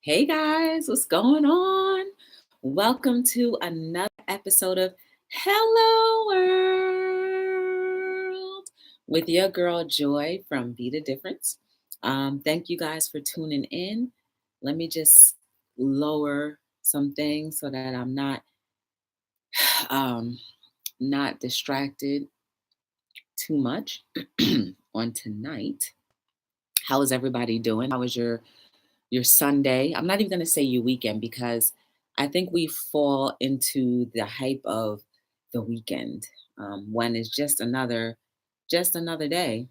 Hey guys, what's going on? Welcome to another episode of Hello World with your girl Joy from Be the Difference. Thank you guys for tuning in. Let me just lower some things so that I'm um, not distracted too much on tonight. How is everybody doing? How was your Sunday? I'm not even going to say your weekend because I think we fall into the hype of the weekend when it's just another day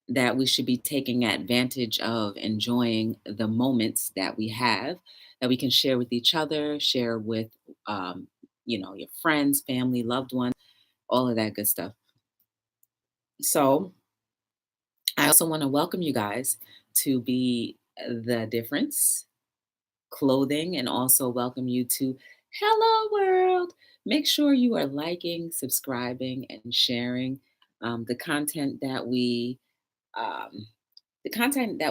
that we should be taking advantage of enjoying the moments that we have that we can share with each other, share with um, your friends, family, loved ones, all of that good stuff. So I also want to welcome you guys to be the difference clothing and also welcome you to Hello World. Make sure you are liking, subscribing, and sharing the content that um,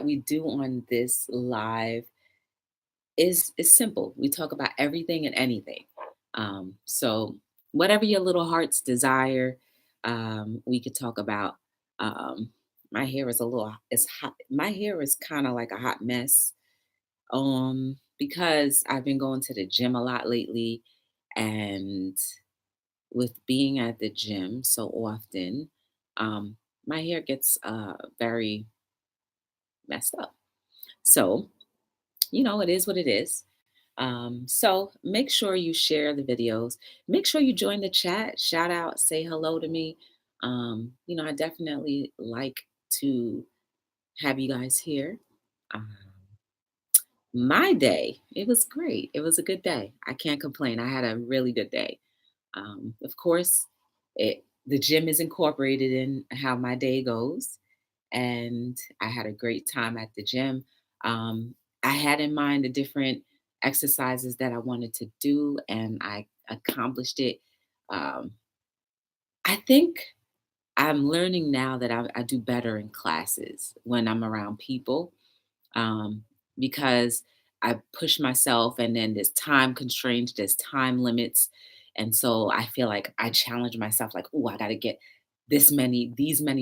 we do on this live is simple. We talk about everything and anything. So whatever your little heart's desire, we could talk about. Um, my hair is a little it's hot. My hair is kind of like a hot mess because I've been going to the gym a lot lately, and with being at the gym so often, um, my hair gets very messed up. So, it is what it is. So make sure you share the videos. Make sure you join the chat, shout out, say hello to me. I definitely like to have you guys here. Um, My day, it was great. It was a good day. I can't complain. I had a really good day. Of course, the gym is incorporated in how my day goes, and I had a great time at the gym. I had in mind the different exercises that I wanted to do, and I accomplished it. Um, I think I'm learning now that I do better in classes when I'm around people um, because I push myself, and then there's time constraints, there's time limits. And so I feel like I challenge myself, like, oh, I got to get these many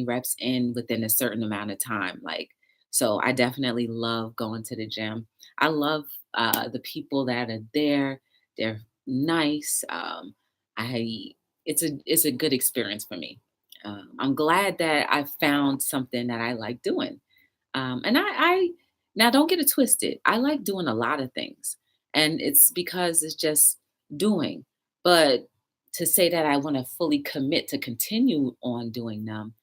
reps in within a certain amount of time. Like, so I definitely love going to the gym. I love the people that are there. They're nice. I it's a good experience for me. I'm glad that I found something that I like doing. And I now don't get it twisted. I like doing a lot of things, and it's because it's just doing. But to say that I want to fully commit to continue on doing them,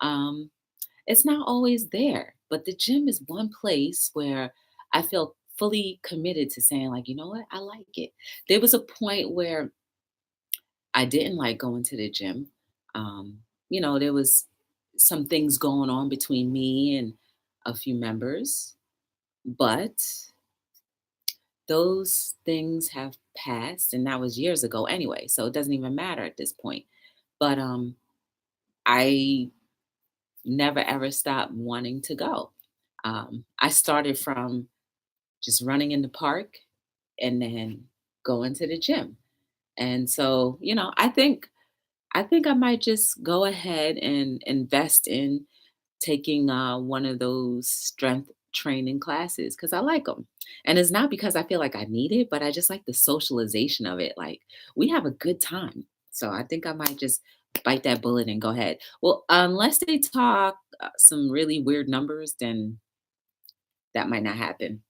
um, it's not always there. But the gym is one place where I feel fully committed to saying, like, you know what, I like it. There was a point where I didn't like going to the gym. There was some things going on between me and a few members, but those things have passed, and that was years ago anyway, so it doesn't even matter at this point. But I never ever stopped wanting to go. I started from just running in the park and then going to the gym. And so, I think I might just go ahead and invest in taking one of those strength training classes because I like them. And it's not because I feel like I need it, but I just like the socialization of it. Like, we have a good time. So I think I might just bite that bullet and go ahead. Well, unless they talk some really weird numbers, then that might not happen.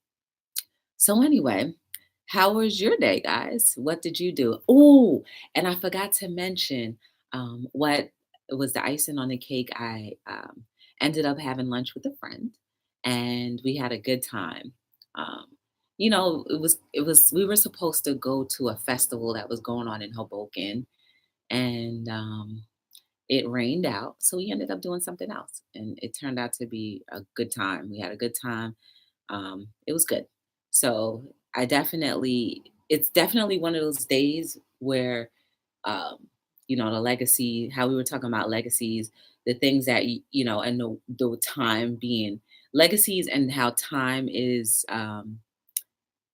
So, anyway, how was your day, guys? What did you do? Oh, and I forgot to mention what was the icing on the cake. I ended up having lunch with a friend, and we had a good time. Um, we were supposed to go to a festival that was going on in Hoboken, and it rained out, so we ended up doing something else, and it turned out to be a good time. We had a good time. It was good. So it's definitely one of those days where, um, the legacy, how we were talking about legacies, the things that, and the time being legacies and how time is,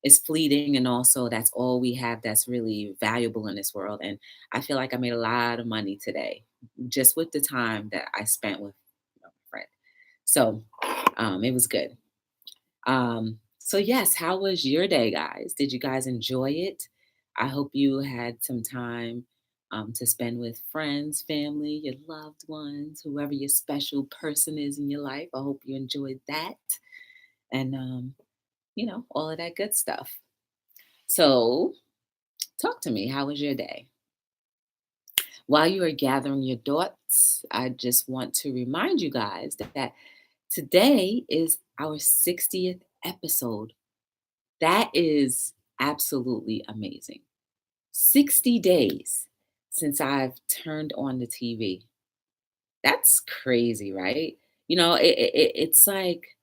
is fleeting, and also that's all we have that's really valuable in this world. And I feel like I made a lot of money today just with the time that I spent with my friend. So it was good. So yes, how was your day, guys? Did you guys enjoy it? I hope you had some time to spend with friends, family, your loved ones, whoever your special person is in your life. I hope you enjoyed that, and all of that good stuff. So, talk to me. How was your day? While you are gathering your thoughts, I just want to remind you guys that today is our 60th episode. That is absolutely amazing. 60 days since I've turned on the TV. That's crazy, right? It's like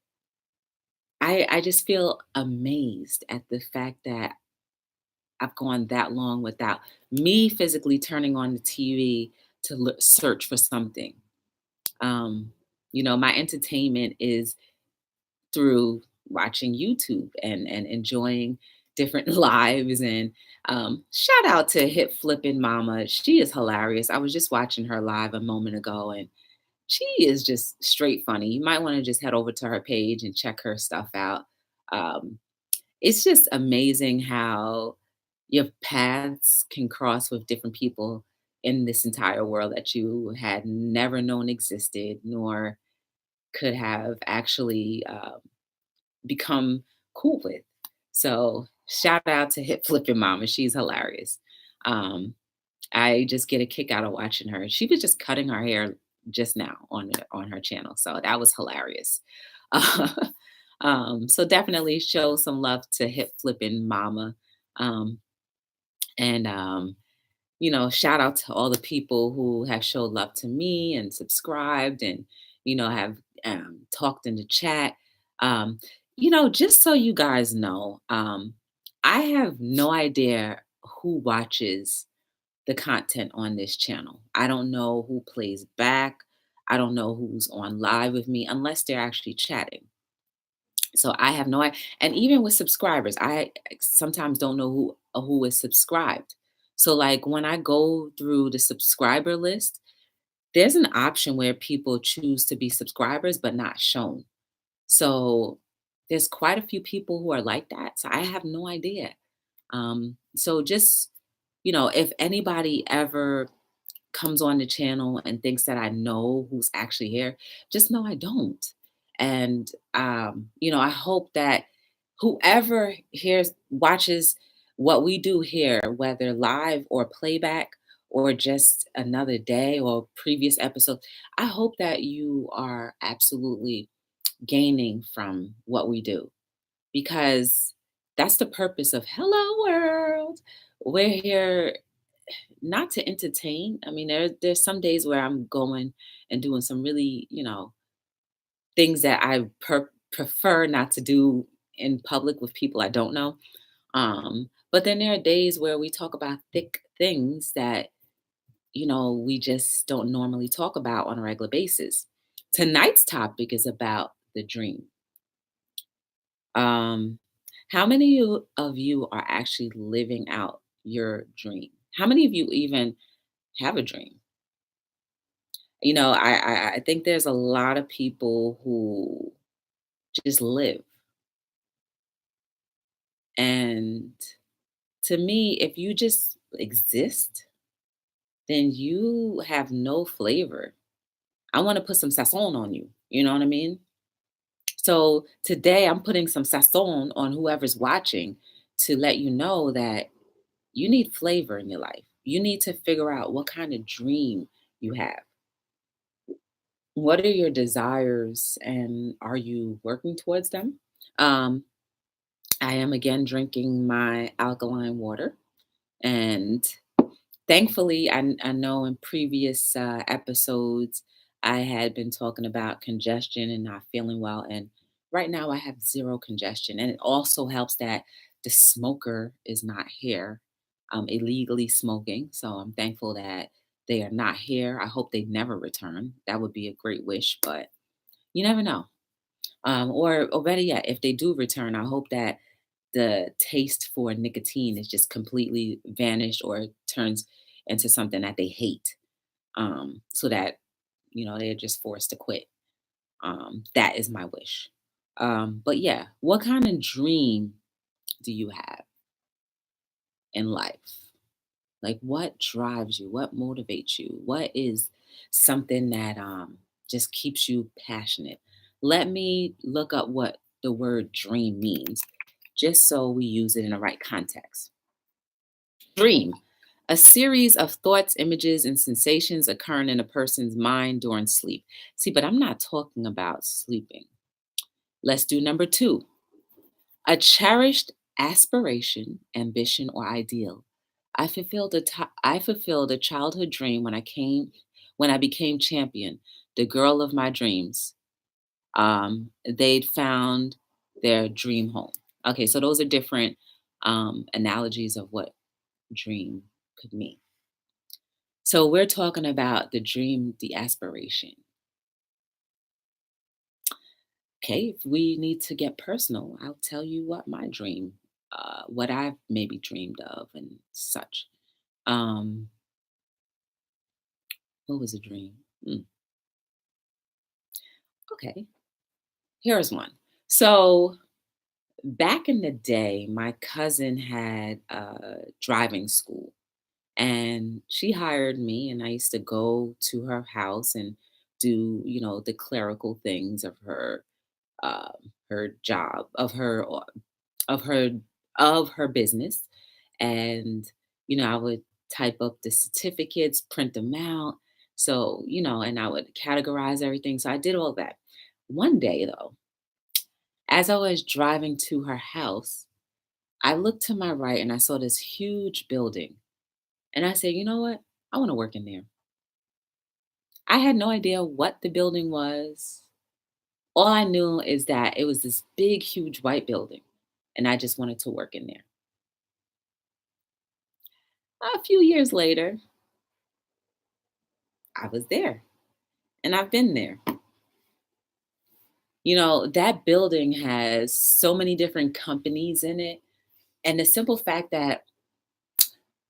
I just feel amazed at the fact that I've gone that long without me physically turning on the TV to search for something. Um, my entertainment is through watching YouTube and enjoying different lives. And shout out to Hip Flippin' Mama. She is hilarious. I was just watching her live a moment ago, and she is just straight funny. You might want to just head over to her page and check her stuff out. Um, it's just amazing how your paths can cross with different people in this entire world that you had never known existed, nor could have actually become cool with. So shout out to Hip Flipping Mama. She's hilarious. Um, I just get a kick out of watching her. She was just cutting her hair just now on her channel, so that was hilarious. So definitely show some love to Hip Flipping Mama, um, and shout out to all the people who have showed love to me and subscribed, and have talked in the chat. Um, just so you guys know, I have no idea who watches the content on this channel. I don't know who plays back. I don't know who's on live with me unless they're actually chatting. So I have no idea. And even with subscribers, I sometimes don't know who is subscribed. So like when I go through the subscriber list, there's an option where people choose to be subscribers but not shown. So there's quite a few people who are like that. So I have no idea. So just if anybody ever comes on the channel and thinks that I know who's actually here, just know I don't. And I hope that whoever watches what we do here, whether live or playback or just another day or previous episode, I hope that you are absolutely gaining from what we do, because that's the purpose of Hello World. We're here not to entertain. I mean, there's some days where I'm going and doing some really, things that I prefer not to do in public with people I don't know. But then there are days where we talk about thick things that, we just don't normally talk about on a regular basis. Tonight's topic is about the dream. Um, how many of you are actually living out your dream? How many of you even have a dream? I think there's a lot of people who just live. And to me, if you just exist, then you have no flavor. I want to put some sazon on you. You know what I mean? So today I'm putting some sazon on whoever's watching to let you know that you need flavor in your life. You need to figure out what kind of dream you have. What are your desires, and are you working towards them? Um, I am again drinking my alkaline water. And thankfully, I know in previous episodes, I had been talking about congestion and not feeling well. And right now, I have zero congestion. And it also helps that the smoker is not here, illegally smoking. So I'm thankful that they are not here. I hope they never return. That would be a great wish, but you never know. Or better yet, if they do return, I hope that the taste for nicotine is just completely vanished or turns into something that they hate, so that they're just forced to quit. That is my wish. But yeah, what kind of dream do you have in life? Like, what drives you? What motivates you? What is something that just keeps you passionate? Let me look up what the word dream means, just so we use it in the right context. Dream, a series of thoughts, images, and sensations occurring in a person's mind during sleep. See, but I'm not talking about sleeping. Let's do number two. A cherished aspiration, ambition, or ideal. I fulfilled a childhood dream when I became champion, the girl of my dreams. They'd found their dream home. Okay, so those are different analogies of what dream could mean. So we're talking about the dream, the aspiration. Okay, if we need to get personal, I'll tell you what my dream, what I've maybe dreamed of and such. Um, what was a dream? Okay, here's one. So back in the day, my cousin had a driving school, and she hired me, and I used to go to her house and do, the clerical things of her job, of her of her business. And I would type up the certificates, print them out, so and I would categorize everything. So I did all that. One day though, as I was driving to her house, I looked to my right and I saw this huge building, and I said, you know what, I want to work in there. I had no idea what the building was. All I knew is that it was this big huge white building, and I just wanted to work in there. A few years later, I was there, and I've been there. That building has so many different companies in it. And the simple fact that,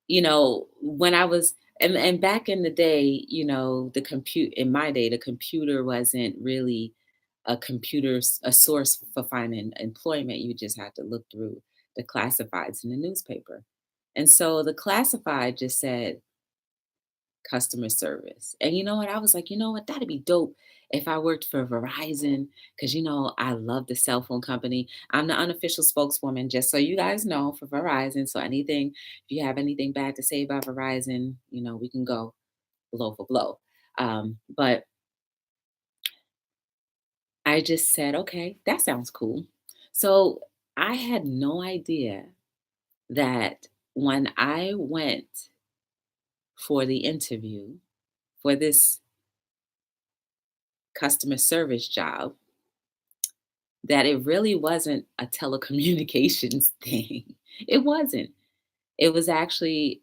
when I was, and back in the day, in my day, the computer wasn't really a source for finding employment. You just had to look through the classifieds in the newspaper. And so the classified just said, customer service. And you know what? I was like, you know what? That'd be dope if I worked for Verizon, because I love the cell phone company. I'm the unofficial spokeswoman, just so you guys know, for Verizon. So if you have anything bad to say about Verizon, we can go blow for blow. But I just said, okay, that sounds cool. So I had no idea that when I went for the interview for this customer service job, that it really wasn't a telecommunications thing. It wasn't. It was actually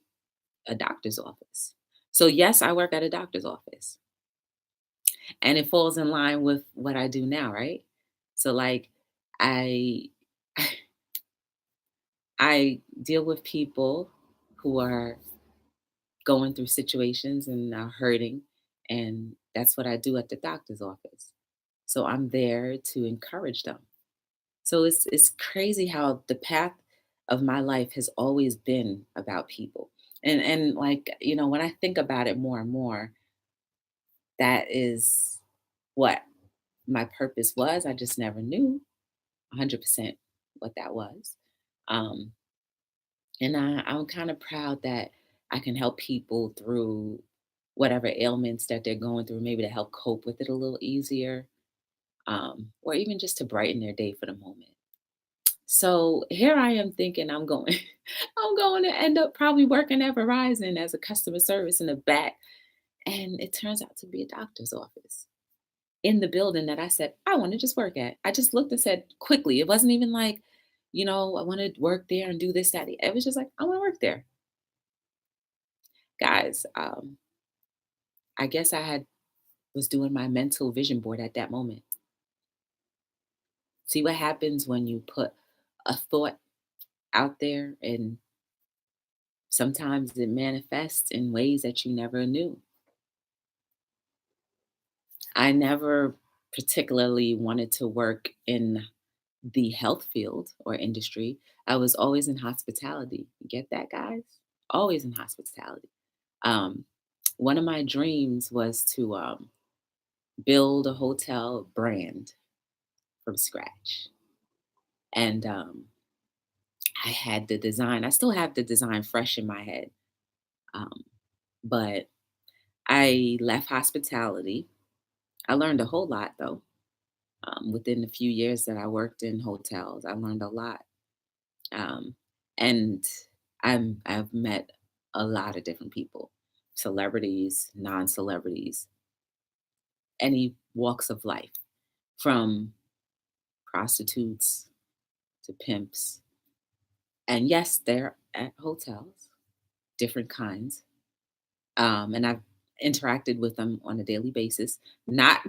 a doctor's office. So yes, I work at a doctor's office, and it falls in line with what I do now, right? So like I I deal with people who are going through situations and are hurting, and that's what I do at the doctor's office. So I'm there to encourage them. So it's crazy how the path of my life has always been about people. And like, when I think about it more and more, that is what my purpose was. I just never knew 100% what that was. Um, and I'm kind of proud that I can help people through whatever ailments that they're going through, maybe to help cope with it a little easier, or even just to brighten their day for the moment. So here I am thinking I'm going, I'm going to end up probably working at Verizon as a customer service in the back. And it turns out to be a doctor's office in the building that I said, I want to just work at. I just looked and said quickly. It wasn't even like, I want to work there and do this, that. It was just like, I want to work there. Guys, I guess was doing my mental vision board at that moment. See what happens when you put a thought out there, and sometimes it manifests in ways that you never knew. I never particularly wanted to work in the health field or industry. I was always in hospitality. You get that, guys? Always in hospitality. Um, One of my dreams was to build a hotel brand from scratch. And I had the design. I still have the design fresh in my head. Um, but I left hospitality. I learned a whole lot though. Within the few years that I worked in hotels, I learned a lot. Um, and I've met a lot of different people, celebrities, non-celebrities, any walks of life, from prostitutes to pimps. And yes, they're at hotels, different kinds. And I've interacted with them on a daily basis. Not,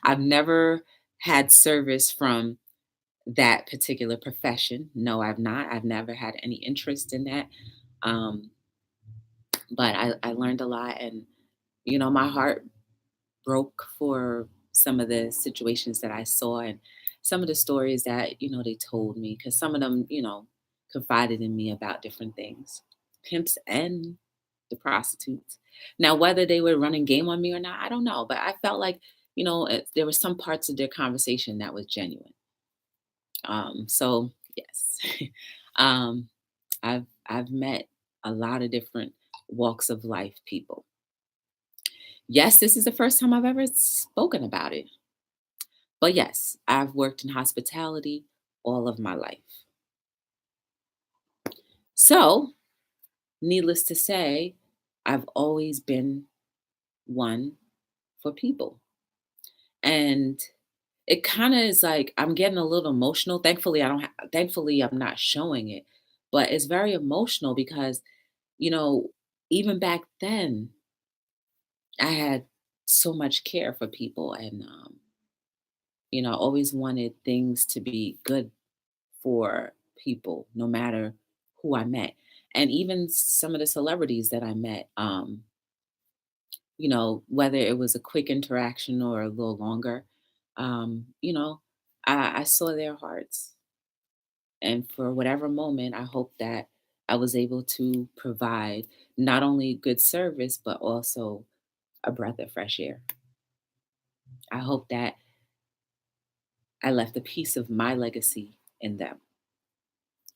I've never had service from that particular profession. No, I've not. I've never had any interest in that. Um, but I learned a lot, and my heart broke for some of the situations that I saw and some of the stories that they told me, because some of them confided in me about different things, pimps and the prostitutes. Now, whether they were running game on me or not, I don't know, but I felt like there were some parts of their conversation that was genuine. So yes, um, I've met a lot of different walks of life people. Yes, this is the first time I've ever spoken about it. But yes, I've worked in hospitality all of my life. So, needless to say, I've always been one for people. And it kind of is like I'm getting a little emotional. Thankfully I'm not showing it, but it's very emotional because, you know, even back then I had so much care for people, and I always wanted things to be good for people, no matter who I met. And even some of the celebrities that I met, whether it was a quick interaction or a little longer, I saw their hearts. And for whatever moment, I hope that I was able to provide not only good service, but also a breath of fresh air. I hope that I left a piece of my legacy in them.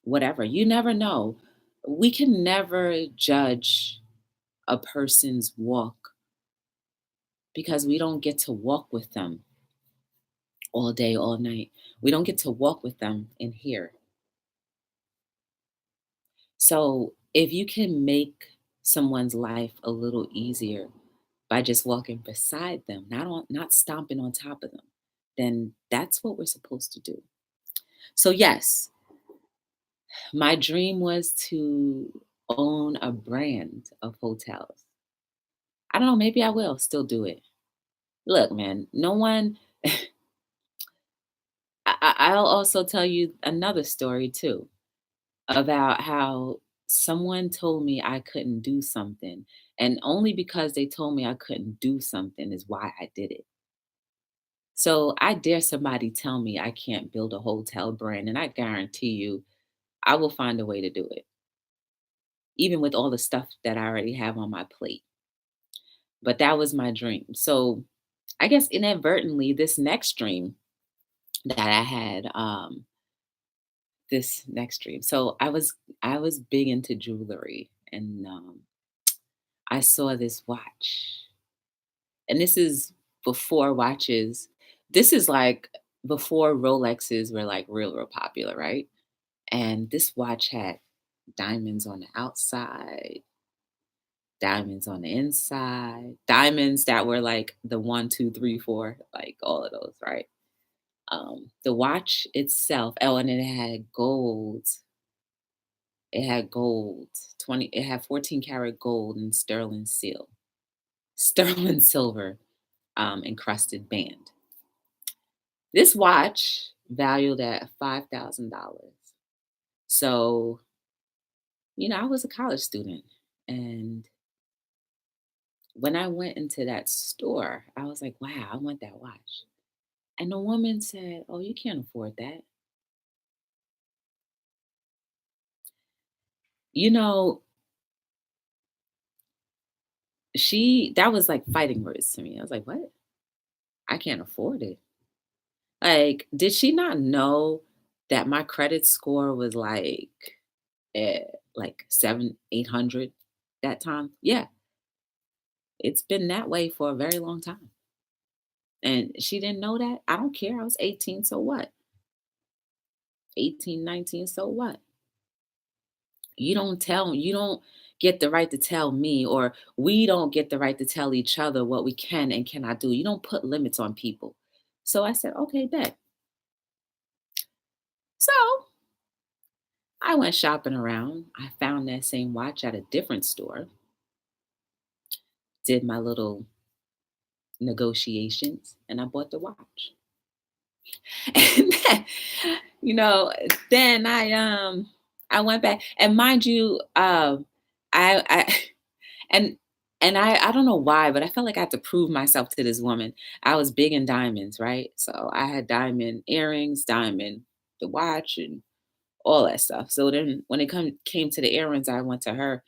Whatever, you never know. We can never judge a person's walk because we don't get to walk with them all day, all night. We don't get to walk with them in here. So if you can make someone's life a little easier by just walking beside them, not stomping on top of them, then that's what we're supposed to do. So yes, my dream was to own a brand of hotels. I don't know, maybe I will still do it. Look, man, no one I'll also tell you another story too about how someone told me I couldn't do something. And only because they told me I couldn't do something is why I did it. So I dare somebody tell me I can't build a hotel brand, and I guarantee you I will find a way to do it, even with all the stuff that I already have on my plate. But that was my dream. So I guess inadvertently, this next dream that I had, this next dream. So I was big into jewelry, and I saw this watch. And this is before watches. This is like before Rolexes were like real popular, right? And this watch had diamonds on the outside, diamonds on the inside, diamonds that were like the one, two, three, four, like all of those, right? The watch itself, oh, and it had gold. It had gold, 20, it had 14 karat gold and sterling seal, sterling silver encrusted band. This watch valued at $5,000. So, I was a college student. And when I went into that store, I was like, wow, I want that watch. And the woman said, oh, you can't afford that. You know, that was like fighting words to me. I was like, what? I can't afford it. Like, did she not know that my credit score was like 800 that time? Yeah, it's been that way for a very long time. And she didn't know that. I don't care. I was 18, so what? 18, 19, so what? You don't get the right to tell me, or we don't get the right to tell each other what we can and cannot do. You don't put limits on people. So I said, okay, bet. So I went shopping around. I found that same watch at a different store, did my little negotiations, and I bought the watch. And then, you know, then I went back, and mind you, I and I don't know why, but I felt like I had to prove myself to this woman. I was big in diamonds, right? So I had diamond earrings, diamond the watch, and all that stuff. So then when came to the earrings, I went to her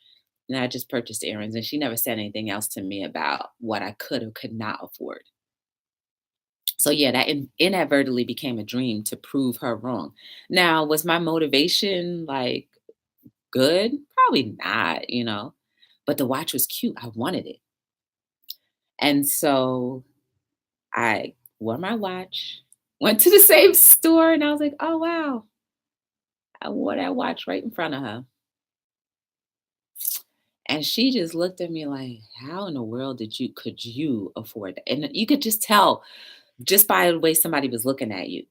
and I just purchased earrings, and she never said anything else to me about what I could or could not afford. So yeah, that inadvertently became a dream to prove her wrong. Now, was my motivation like good? Probably not. But the watch was cute. I wanted it. And so I wore my watch, went to the same store, and I was like, oh wow. I wore that watch right in front of her. And she just looked at me like, how in the world could you afford that? And you could just tell just by the way somebody was looking at you.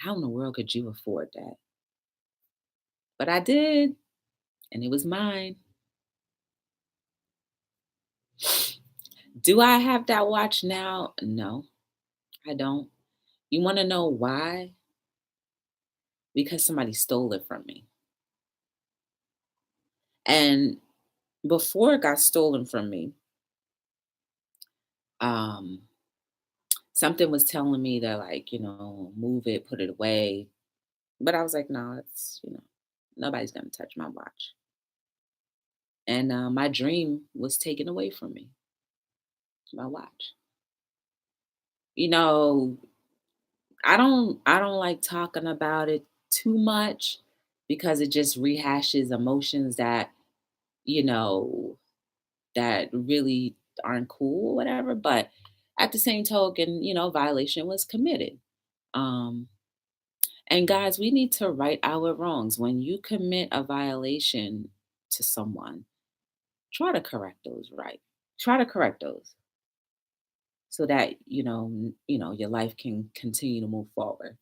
How in the world could you afford that? But I did, and it was mine. Do I have that watch now? No, I don't. You want to know why? Because somebody stole it from me. And before it got stolen from me, um, something was telling me to, like, move it, put it away. But I was like, no, nobody's going to touch my watch. And my dream was taken away from me, my watch. You know, I don't like talking about it too much because it just rehashes emotions you know, that really aren't cool or whatever. But at the same token, violation was committed. Um, and guys, we need to right our wrongs. When you commit a violation to someone, try to correct those right. Try to correct those so that your life can continue to move forward.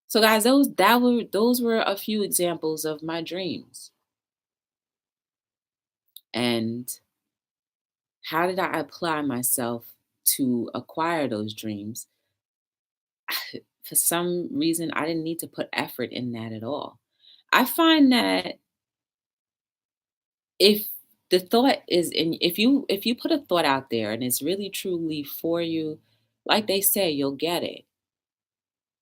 So guys, those were a few examples of my dreams. And how did I apply myself to acquire those dreams? For some reason, I didn't need to put effort in that at all. I find that if the thought is in if you put a thought out there and it's really truly for you, like they say, you'll get it.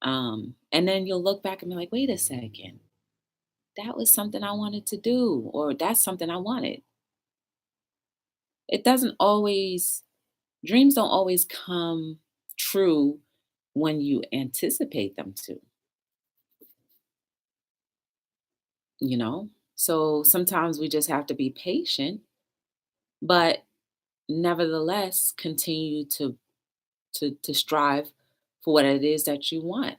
And then you'll look back and be like, wait a second, that was something I wanted to do, or that's something I wanted. It doesn't always Dreams don't always come true when you anticipate them to, you know? So sometimes we just have to be patient, but nevertheless continue to strive for what it is that you want.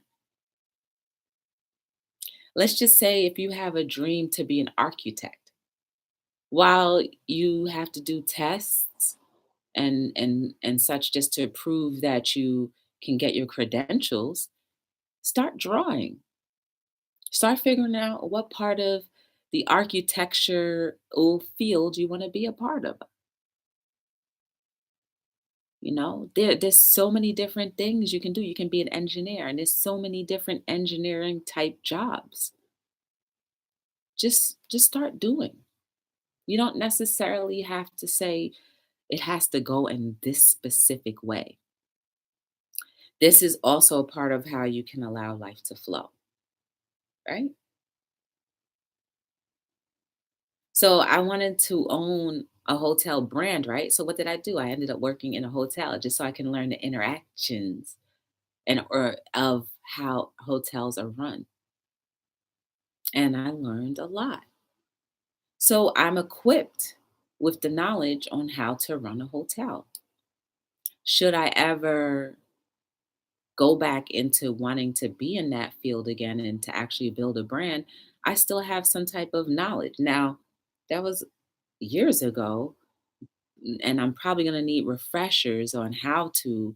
Let's just say if you have a dream to be an architect, while you have to do tests and such just to prove that you can get your credentials, start drawing. Start figuring out what part of the architecture field you want to be a part of. There's so many different things you can do. You can be an engineer, and there's so many different engineering type jobs. Just start doing. You don't necessarily have to say it has to go in this specific way. This is also a part of how you can allow life to flow, right? So I wanted to own a hotel brand, right? So what did I do? I ended up working in a hotel just so I can learn the interactions and or of how hotels are run. And I learned a lot. So I'm equipped with the knowledge on how to run a hotel. Should I ever go back into wanting to be in that field again and to actually build a brand, I still have some type of knowledge. Now, that was years ago, and I'm probably going to need refreshers on how to,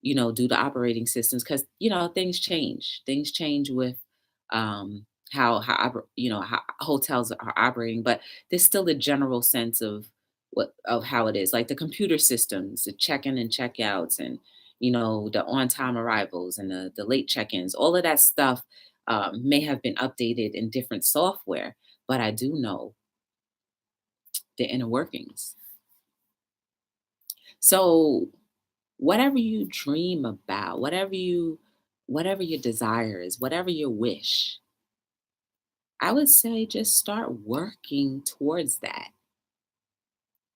do the operating systems because, things change. Things change with how hotels are operating, but there's still the general sense of how it is, like the computer systems, the check-in and check-outs, and the on-time arrivals and the late check-ins. All of that stuff may have been updated in different software, but I do know the inner workings. So whatever you dream about, whatever your desire is, whatever your wish, I would say just start working towards that.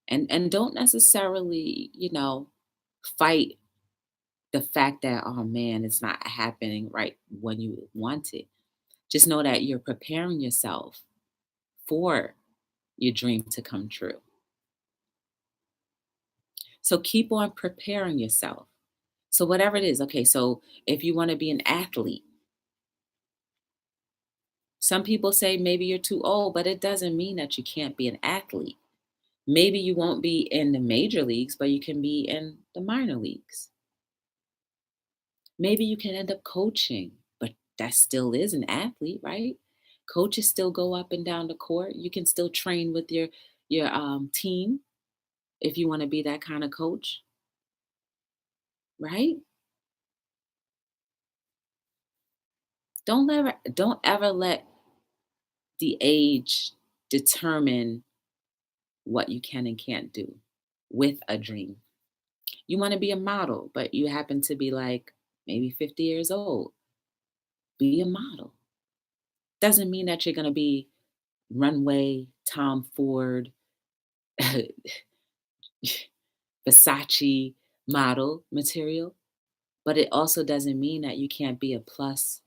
And don't necessarily, fight the fact that, oh man, it's not happening right when you want it. Just know that you're preparing yourself for your dream to come true. So keep on preparing yourself. So whatever it is, okay, so if you want to be an athlete, some people say maybe you're too old, but it doesn't mean that you can't be an athlete. Maybe you won't be in the major leagues, but you can be in the minor leagues. Maybe you can end up coaching, but that still is an athlete, right? Coaches still go up and down the court. You can still train with your team if you want to be that kind of coach, right? Don't ever let the age determine what you can and can't do with a dream. You want to be a model, but you happen to be like maybe 50 years old. Be a model. Doesn't mean that you're going to be runway, Tom Ford, Versace model material, but it also doesn't mean that you can't be a plus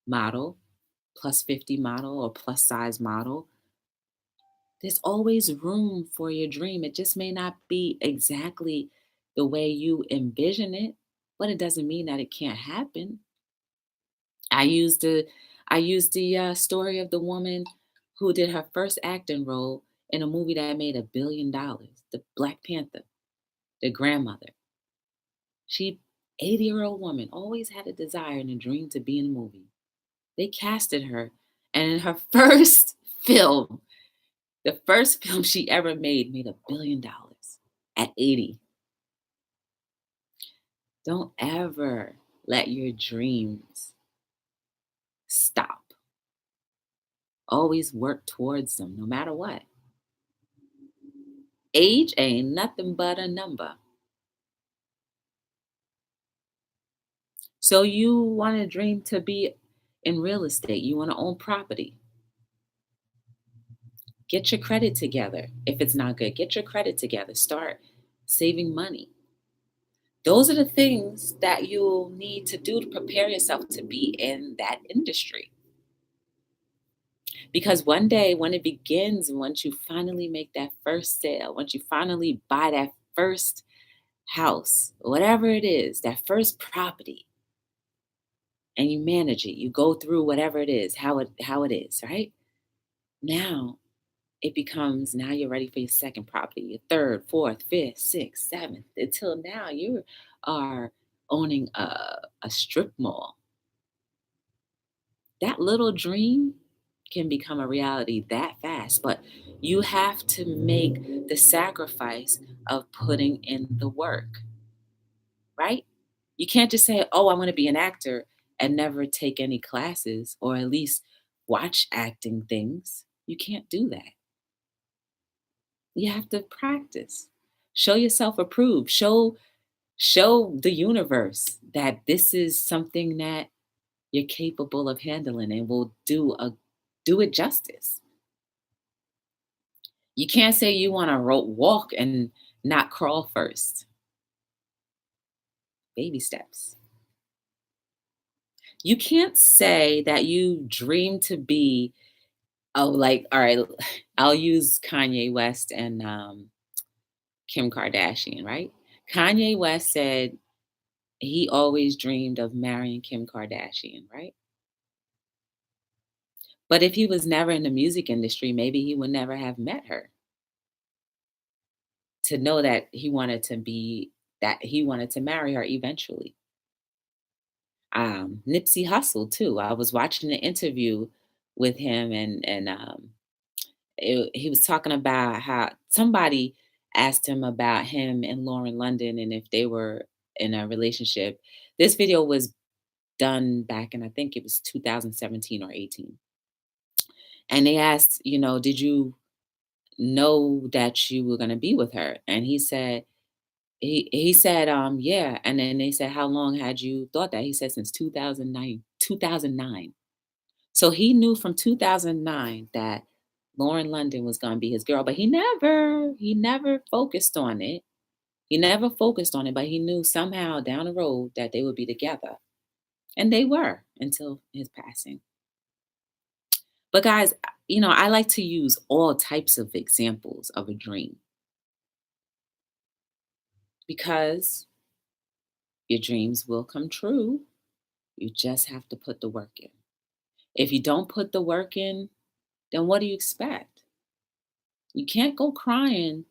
model, plus 50 model, or plus size model. There's always room for your dream. It just may not be exactly the way you envision it, but it doesn't mean that it can't happen. I used the I used the story of the woman who did her first acting role in a movie that made $1 billion, the Black Panther, the grandmother. She 80-year-old woman always had a desire and a dream to be in a movie. They casted her, and in her first film, the first film she ever made $1 billion at 80. Don't ever let your dreams stop. Always work towards them no matter what. Age ain't nothing but a number. So you want to dream to be in real estate, you want to own property. Get your credit together. If it's not good, get your credit together. Start saving money. Those are the things that you'll need to do to prepare yourself to be in that industry. Because one day when it begins, once you finally make that first sale, once you finally buy that first house, whatever it is, that first property, and you manage it, you go through whatever it is, how it is, right? Now it becomes now you're ready for your second property, your third, fourth, fifth, sixth, seventh, until now you are owning a strip mall. That little dream can become a reality that fast, but you have to make the sacrifice of putting in the work, right? You can't just say, oh, I want to be an actor and never take any classes or at least watch acting things. You can't do that. You have to practice. Show yourself approved. Show the universe that this is something that you're capable of handling and will do it justice. You can't say you want to walk and not crawl first. Baby steps. You can't say that you dream to be, oh, like, all right, I'll use Kanye West and Kim Kardashian, right? Kanye West said he always dreamed of marrying Kim Kardashian, right? But if he was never in the music industry, maybe he would never have met her to know that he wanted to marry her eventually. Nipsey Hussle too. I was watching an interview with him, and he was talking about how somebody asked him about him and Lauren London and if they were in a relationship. This video was done back in, I think it was 2017 or 18. And they asked, did you know that you were going to be with her? And he said, yeah. And then they said, how long had you thought that? He said, since 2009. So he knew from 2009 that Lauren London was going to be his girl, but he never focused on it. He never focused on it, but he knew somehow down the road that they would be together. And they were until his passing. But guys, I like to use all types of examples of a dream because your dreams will come true. You just have to put the work in. If you don't put the work in, then what do you expect? You can't go crying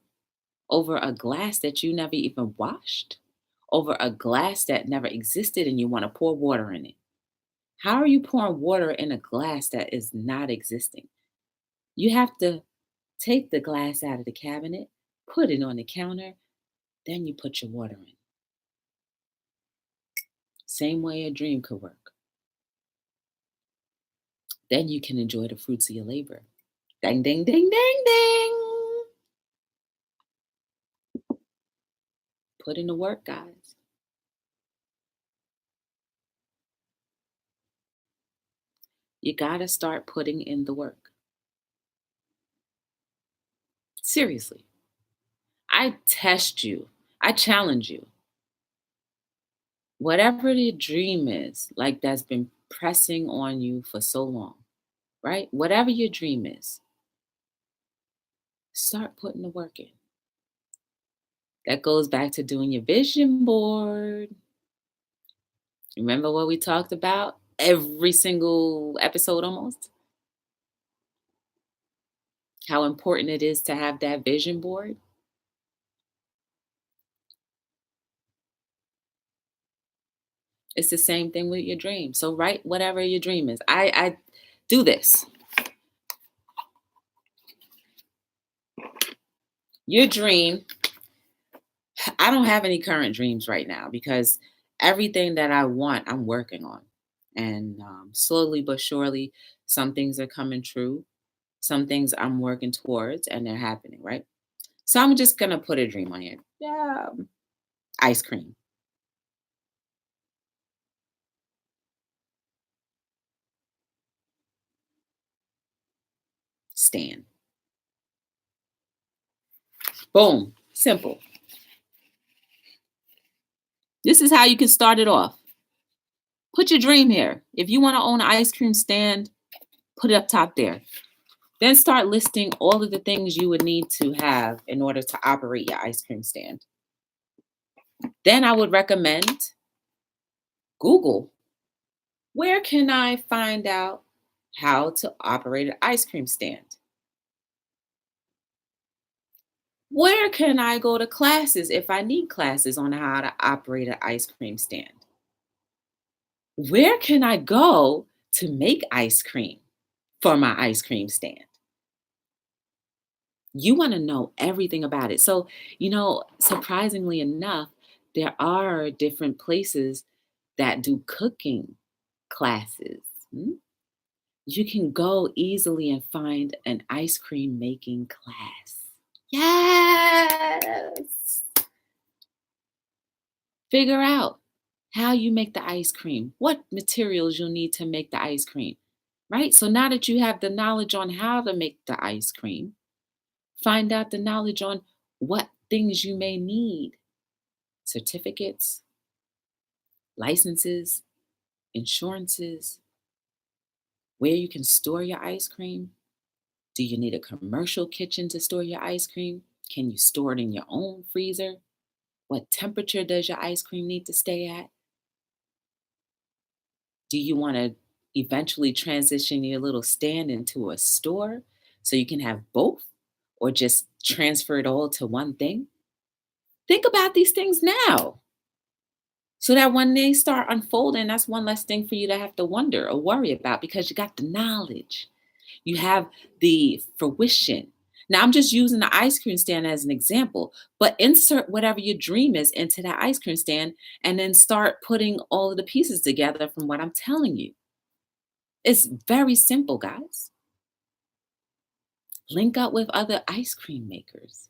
over a glass that you never even washed, over a glass that never existed, and you want to pour water in it. How are you pouring water in a glass that is not existing? You have to take the glass out of the cabinet, put it on the counter, then you put your water in. Same way a dream could work. Then you can enjoy the fruits of your labor. Ding, ding, ding, ding, ding. Put in the work, guys. You got to start putting in the work. Seriously. I test you. I challenge you. Whatever the dream is, like that's been pressing on you for so long, right? Whatever your dream is, start putting the work in. That goes back to doing your vision board. Remember what we talked about every single episode almost? How important it is to have that vision board. It's the same thing with your dream. So write whatever your dream is. I do this. Your dream, I don't have any current dreams right now because everything that I want, I'm working on. And slowly but surely, some things are coming true. Some things I'm working towards and they're happening, right? So I'm just going to put a dream on here. Yeah. Ice cream stand. Boom. Simple. This is how you can start it off. Put your dream here. If you want to own an ice cream stand, put it up top there. Then start listing all of the things you would need to have in order to operate your ice cream stand. Then I would recommend Google. Where can I find out how to operate an ice cream stand? Where can I go to classes if I need classes on how to operate an ice cream stand? Where can I go to make ice cream for my ice cream stand? You want to know everything about it. So, surprisingly enough, there are different places that do cooking classes. You can go easily and find an ice cream making class. Yes. Figure out how you make the ice cream, what materials you'll need to make the ice cream, right? So now that you have the knowledge on how to make the ice cream, find out the knowledge on what things you may need: certificates, licenses, insurances, where you can store your ice cream. Do you need a commercial kitchen to store your ice cream? Can you store it in your own freezer? What temperature does your ice cream need to stay at? Do you want to eventually transition your little stand into a store so you can have both, or just transfer it all to one thing? Think about these things now so that when they start unfolding, that's one less thing for you to have to wonder or worry about because you got the knowledge. You have the fruition. Now, I'm just using the ice cream stand as an example, but insert whatever your dream is into that ice cream stand and then start putting all of the pieces together from what I'm telling you. It's very simple, guys. Link up with other ice cream makers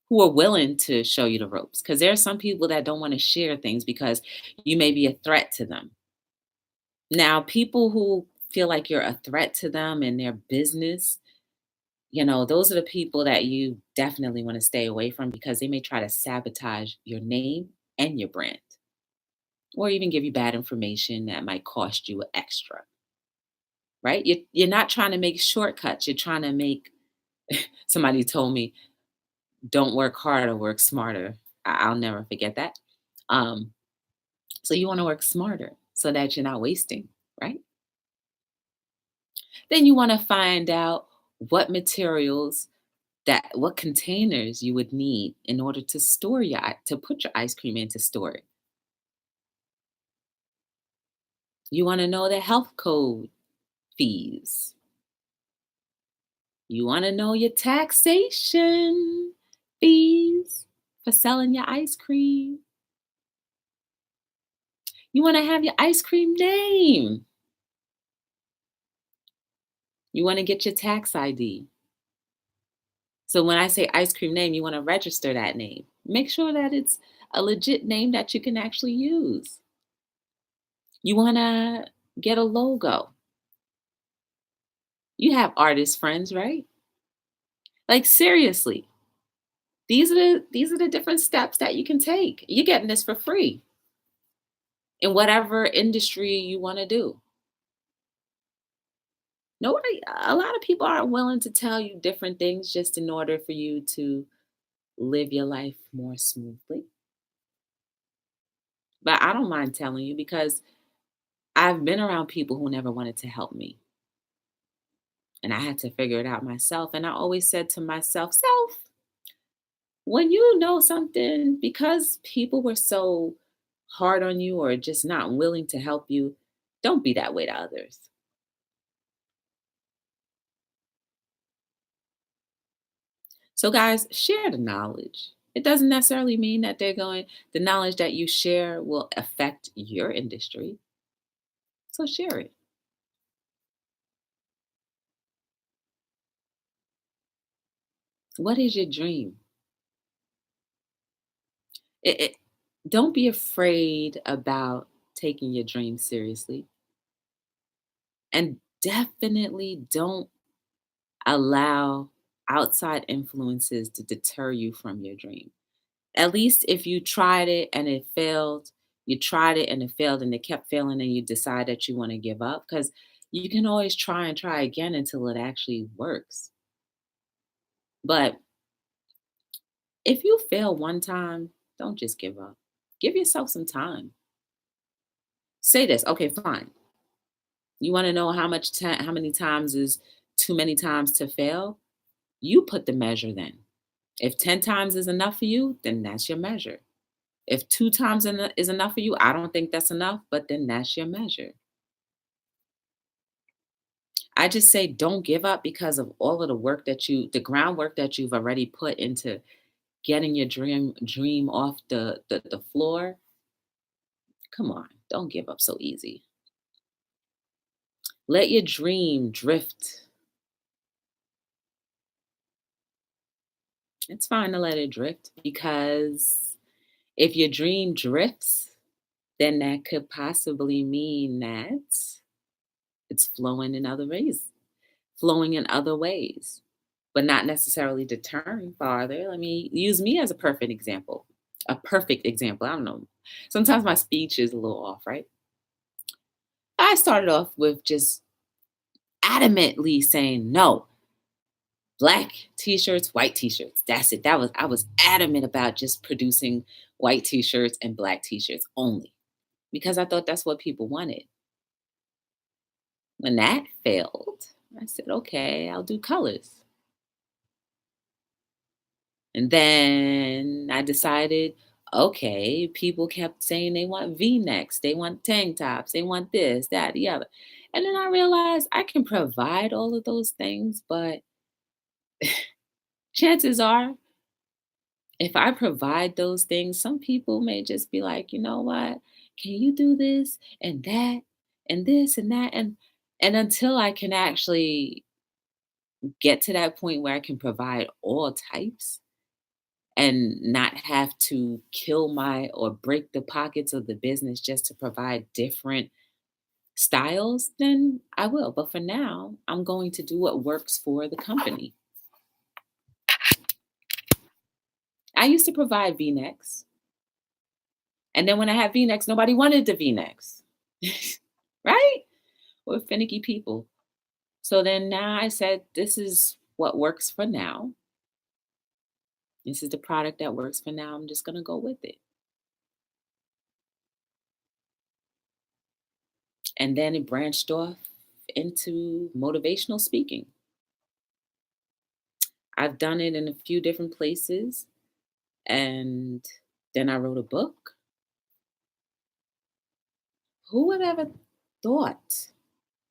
who are willing to show you the ropes, because there are some people that don't want to share things because you may be a threat to them. Now, people who feel like you're a threat to them and their business, those are the people that you definitely want to stay away from because they may try to sabotage your name and your brand, or even give you bad information that might cost you extra, right? You're not trying to make shortcuts. You're trying to make, somebody told me, don't work harder, work smarter. I'll never forget that. Um, so you want to work smarter so that you're not wasting, right? Then you want to find out what materials, what containers you would need in order to store to put your ice cream in to store it. You want to know the health code fees. You want to know your taxation fees for selling your ice cream. You want to have your ice cream name. You want to get your tax ID. So when I say ice cream name, you want to register that name. Make sure that it's a legit name that you can actually use. You want to get a logo. You have artist friends, right? Like seriously, these are the different steps that you can take. You're getting this for free in whatever industry you want to do. Nobody, a lot of people are willing to tell you different things just in order for you to live your life more smoothly. But I don't mind telling you because I've been around people who never wanted to help me. And I had to figure it out myself. And I always said to myself, self, when you know something, because people were so hard on you or just not willing to help you, don't be that way to others. So, guys, share the knowledge. It doesn't necessarily mean that the knowledge that you share will affect your industry. So, share it. What is your dream? It, don't be afraid about taking your dream seriously. And definitely don't allow outside influences to deter you from your dream. At least if you tried it and it failed, you tried it and it failed and it kept failing and you decide that you want to give up, because you can always try and try again until it actually works. But if you fail one time, don't just give up. Give yourself some time. Say this, okay, fine. You want to know how many times is too many times to fail? You put the measure then. If 10 times is enough for you, then that's your measure. If two times is enough for you, I don't think that's enough, but then that's your measure. I just say don't give up because of all of the groundwork that you've already put into getting your dream off the floor. Come on, don't give up so easy. Let your dream drift. It's fine to let it drift because if your dream drifts, then that could possibly mean that it's flowing in other ways, but not necessarily deterring farther. Let me use me as a perfect example. A perfect example. I don't know. Sometimes my speech is a little off, right? I started off with just adamantly saying no. Black t-shirts, white t-shirts. That's it. I was adamant about just producing white t-shirts and black t-shirts only because I thought that's what people wanted. When that failed, I said, okay, I'll do colors. And then I decided, okay, people kept saying they want V-necks, they want tank tops, they want this, that, the other. And then I realized I can provide all of those things, but chances are, if I provide those things, some people may just be like, you know what? Can you do this and that and this and that? And until I can actually get to that point where I can provide all types and not have to kill my or break the pockets of the business just to provide different styles, then I will. But for now, I'm going to do what works for the company. I used to provide V-necks. And then when I had V-necks, nobody wanted the V-necks. Right? We're finicky people. So then now I said, this is what works for now. This is the product that works for now. I'm just going to go with it. And then it branched off into motivational speaking. I've done it in a few different places. And then I wrote a book. Who would ever thought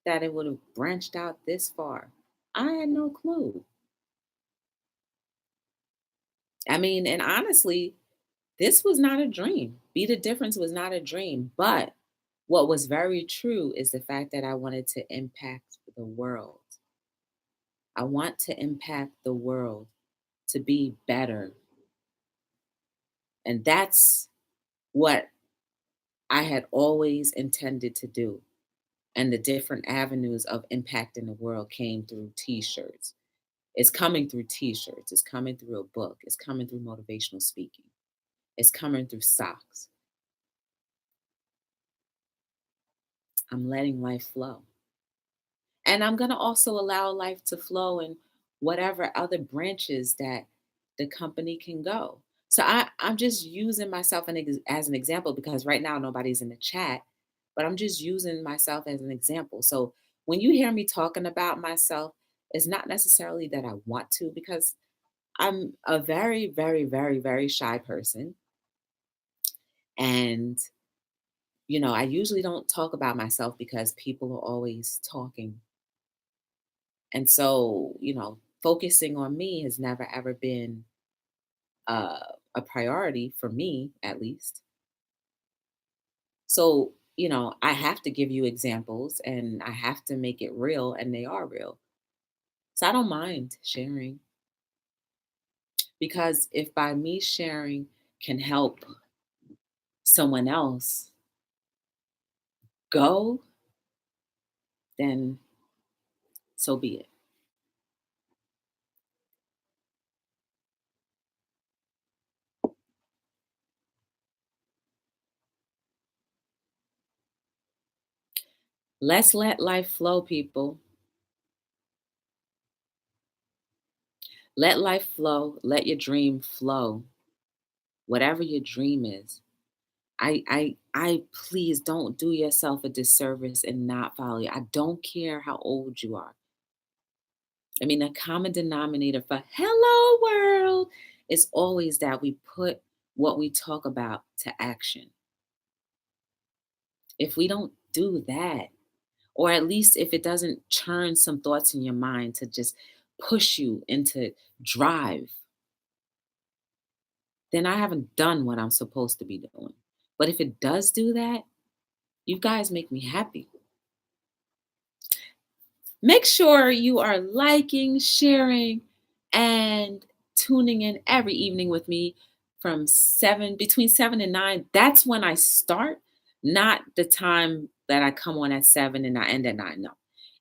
that it would have branched out this far? I had no clue. I mean, and honestly, this was not a dream. Be the Difference was not a dream. But what was very true is the fact that I wanted to impact the world. I want to impact the world to be better. And that's what I had always intended to do. And the different avenues of impacting the world came through t-shirts. It's coming through t-shirts. It's coming through a book. It's coming through motivational speaking. It's coming through socks. I'm letting life flow. And I'm going to also allow life to flow in whatever other branches that the company can go. So I'm just using myself as an example because right now nobody's in the chat, but I'm just using myself as an example. So when you hear me talking about myself, it's not necessarily that I want to because I'm a very, very, very, very shy person. And, I usually don't talk about myself because people are always talking. And so, focusing on me has never ever been uh, a priority for me, at least. So, I have to give you examples and I have to make it real, and they are real. So I don't mind sharing because if by me sharing can help someone else go, then so be it. Let's let life flow, people. Let life flow. Let your dream flow. Whatever your dream is. I please don't do yourself a disservice and not follow you. I don't care how old you are. I mean, the common denominator for hello world is always that we put what we talk about to action. If we don't do that, or at least if it doesn't churn some thoughts in your mind to just push you into drive, then I haven't done what I'm supposed to be doing. But if it does do that, you guys make me happy. Make sure you are liking, sharing, and tuning in every evening with me from between 7 and 9. That's when I start, not the time that I come on at 7 and I end at 9. No,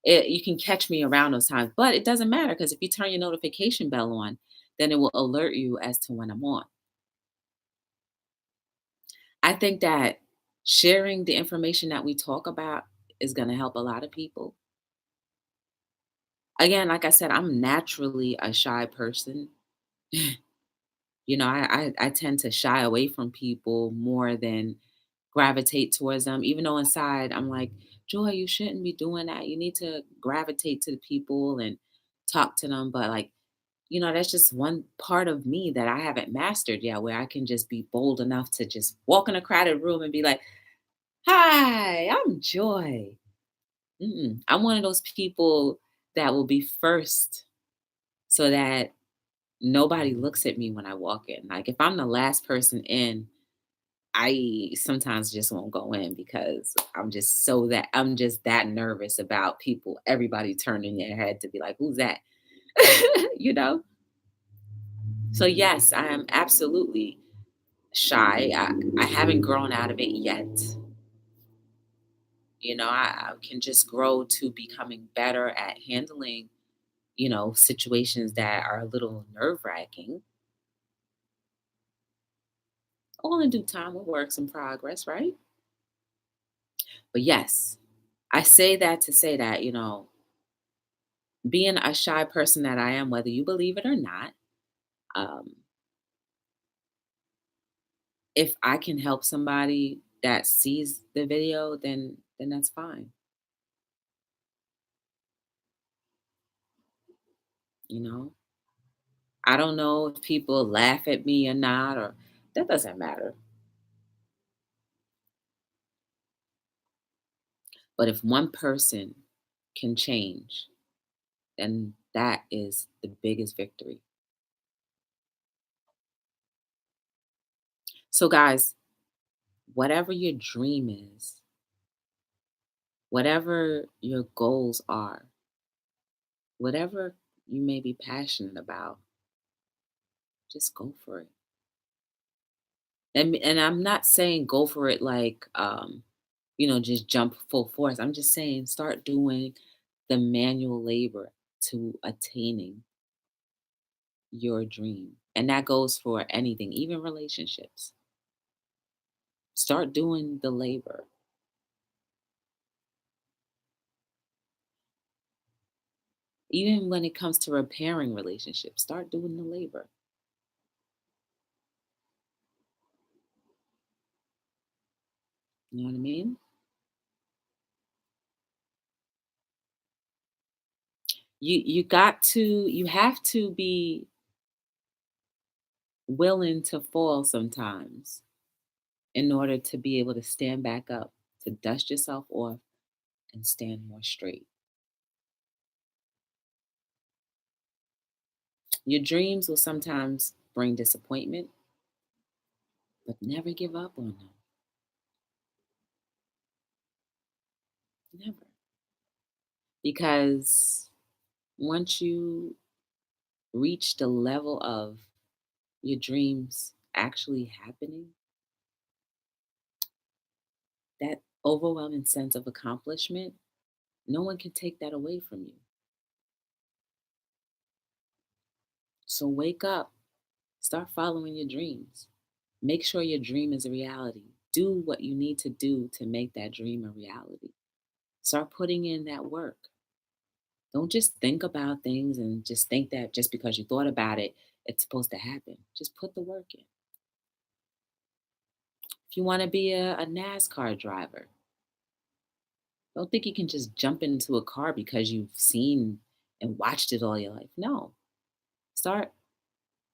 you can catch me around those times, but it doesn't matter because if you turn your notification bell on, then it will alert you as to when I'm on. I think that sharing the information that we talk about is going to help a lot of people. Again, like I said, I'm naturally a shy person. I tend to shy away from people more than gravitate towards them, even though inside I'm like, Joy, you shouldn't be doing that. You need to gravitate to the people and talk to them. But like, that's just one part of me that I haven't mastered yet, where I can just be bold enough to just walk in a crowded room and be like, Hi, I'm Joy. I'm one of those people that will be first so that nobody looks at me when I walk in. Like if I'm the last person in, I sometimes just won't go in because I'm just that nervous about people, everybody turning their head to be like, who's that? you know? So yes, I am absolutely shy. I haven't grown out of it yet. I can just grow to becoming better at handling, situations that are a little nerve wracking. All in due time with works in progress, right? But yes, I say that to say that, being a shy person that I am, whether you believe it or not, um, if I can help somebody that sees the video, then that's fine. You know, I don't know if people laugh at me or not, or that doesn't matter. But if one person can change, then that is the biggest victory. So, guys, whatever your dream is, whatever your goals are, whatever you may be passionate about, just go for it. And I'm not saying go for it like just jump full force. I'm just saying start doing the manual labor to attaining your dream. And that goes for anything, even relationships. Start doing the labor. Even when it comes to repairing relationships, start doing the labor. You know what I mean? You have to be willing to fall sometimes in order to be able to stand back up, to dust yourself off and stand more straight. Your dreams will sometimes bring disappointment, but never give up on them. Never. Because once you reach the level of your dreams actually happening, that overwhelming sense of accomplishment, no one can take that away from you. So wake up, start following your dreams. Make sure your dream is a reality. Do what you need to do to make that dream a reality. Start putting in that work. Don't just think about things and just think that just because you thought about it, it's supposed to happen. Just put the work in. If you want to be a NASCAR driver, don't think you can just jump into a car because you've seen and watched it all your life. No. Start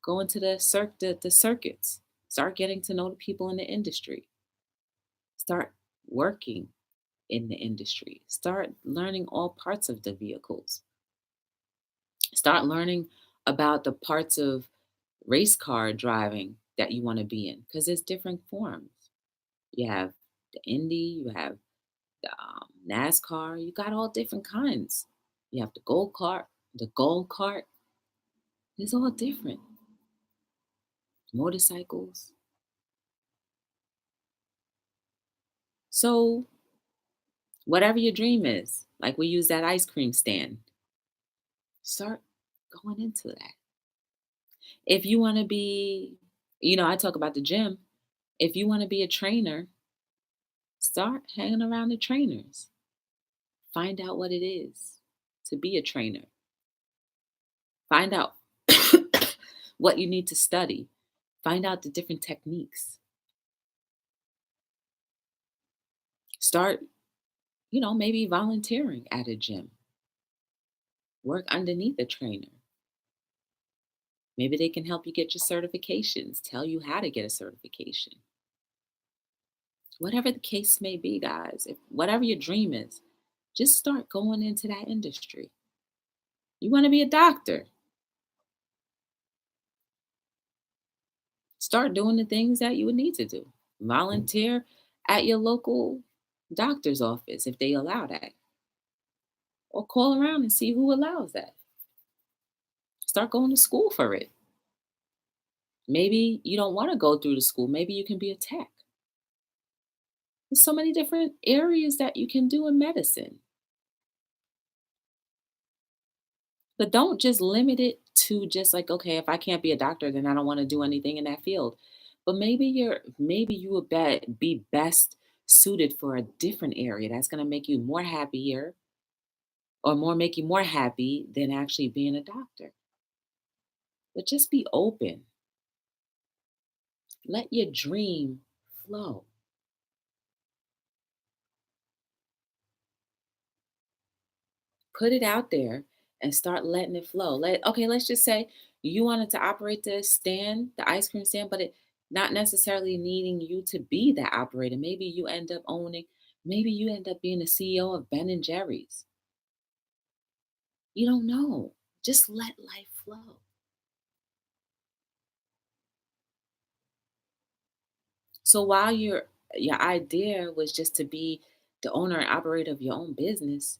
going to the circuits. Start getting to know the people in the industry. Start working in the industry. Start learning all parts of the vehicles. Start learning about the parts of race car driving that you want to be in because there's different forms. You have the Indy, you have the NASCAR, you got all different kinds. You have the gold cart. The gold cart is all different. Motorcycles. So, whatever your dream is, like we use that ice cream stand, start going into that. If you want to be, I talk about the gym. If you want to be a trainer, start hanging around the trainers. Find out what it is to be a trainer. Find out what you need to study. Find out the different techniques. Start, maybe volunteering at a gym. Work underneath a trainer. Maybe they can help you get your certifications, tell you how to get a certification. Whatever the case may be, guys, whatever your dream is, just start going into that industry. You want to be a doctor? Start doing the things that you would need to do. Volunteer at your local doctor's office if they allow that. Or call around and see who allows that. Start going to school for it. Maybe you don't want to go through the school. Maybe you can be a tech. There's so many different areas that you can do in medicine. But don't just limit it to just like, okay, if I can't be a doctor, then I don't want to do anything in that field. But maybe you would be best suited for a different area that's going to make you more happier or more make you more happy than actually being a doctor. But just be open. Let your dream flow. Put it out there and start letting it flow. Let's just say you wanted to operate the stand, the ice cream stand, but it not necessarily needing you to be that operator. Maybe you end up being the CEO of Ben and Jerry's. You don't know. Just let life flow. So while your idea was just to be the owner and operator of your own business,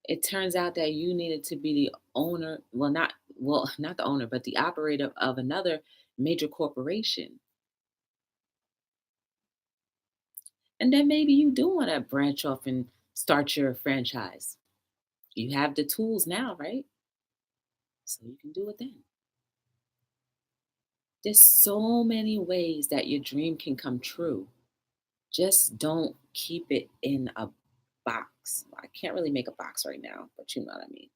it turns out that you needed to be the owner, not the owner, but the operator of another major corporation. And then maybe you do want to branch off and start your franchise. You have the tools now, right? So you can do it then. There's so many ways that your dream can come true. Just don't keep it in a box. I can't really make a box right now, but you know what I mean.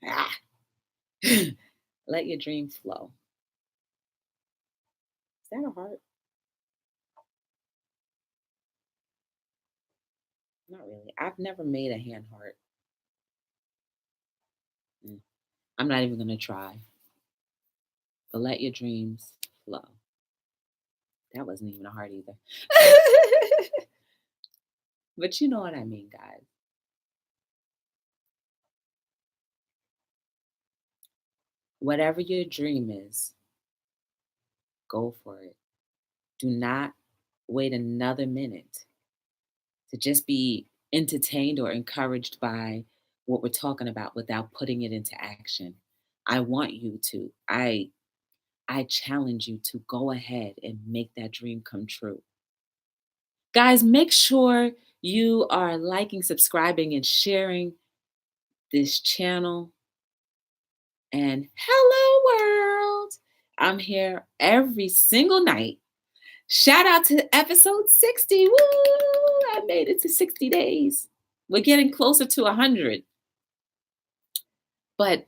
Ah. Let your dream flow. Is that a heart? Not really. I've never made a hand heart. Mm. I'm not even going to try. But let your dreams flow. That wasn't even a heart either. But you know what I mean, guys. Whatever your dream is, go for it. Do not wait another minute to just be entertained or encouraged by what we're talking about without putting it into action. I want you to. I challenge you to go ahead and make that dream come true. Guys, make sure you are liking, subscribing, and sharing this channel. And hello, world. I'm here every single night. Shout out to episode 60. Woo! I made it to 60 days. We're getting closer to 100. But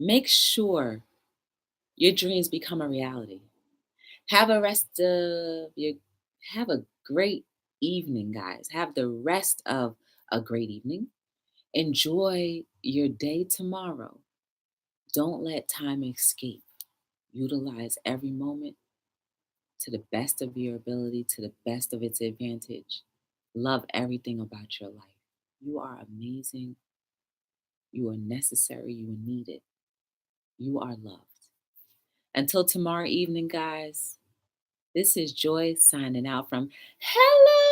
make sure your dreams become a reality. Have a rest of your have a great evening, guys. Have the rest of a great evening. Enjoy your day tomorrow. Don't let time escape. Utilize every moment to the best of your ability, to the best of its advantage. Love everything about your life. You are amazing. You are necessary. You are needed. You are loved. Until tomorrow evening, guys, this is Joy signing out from Hello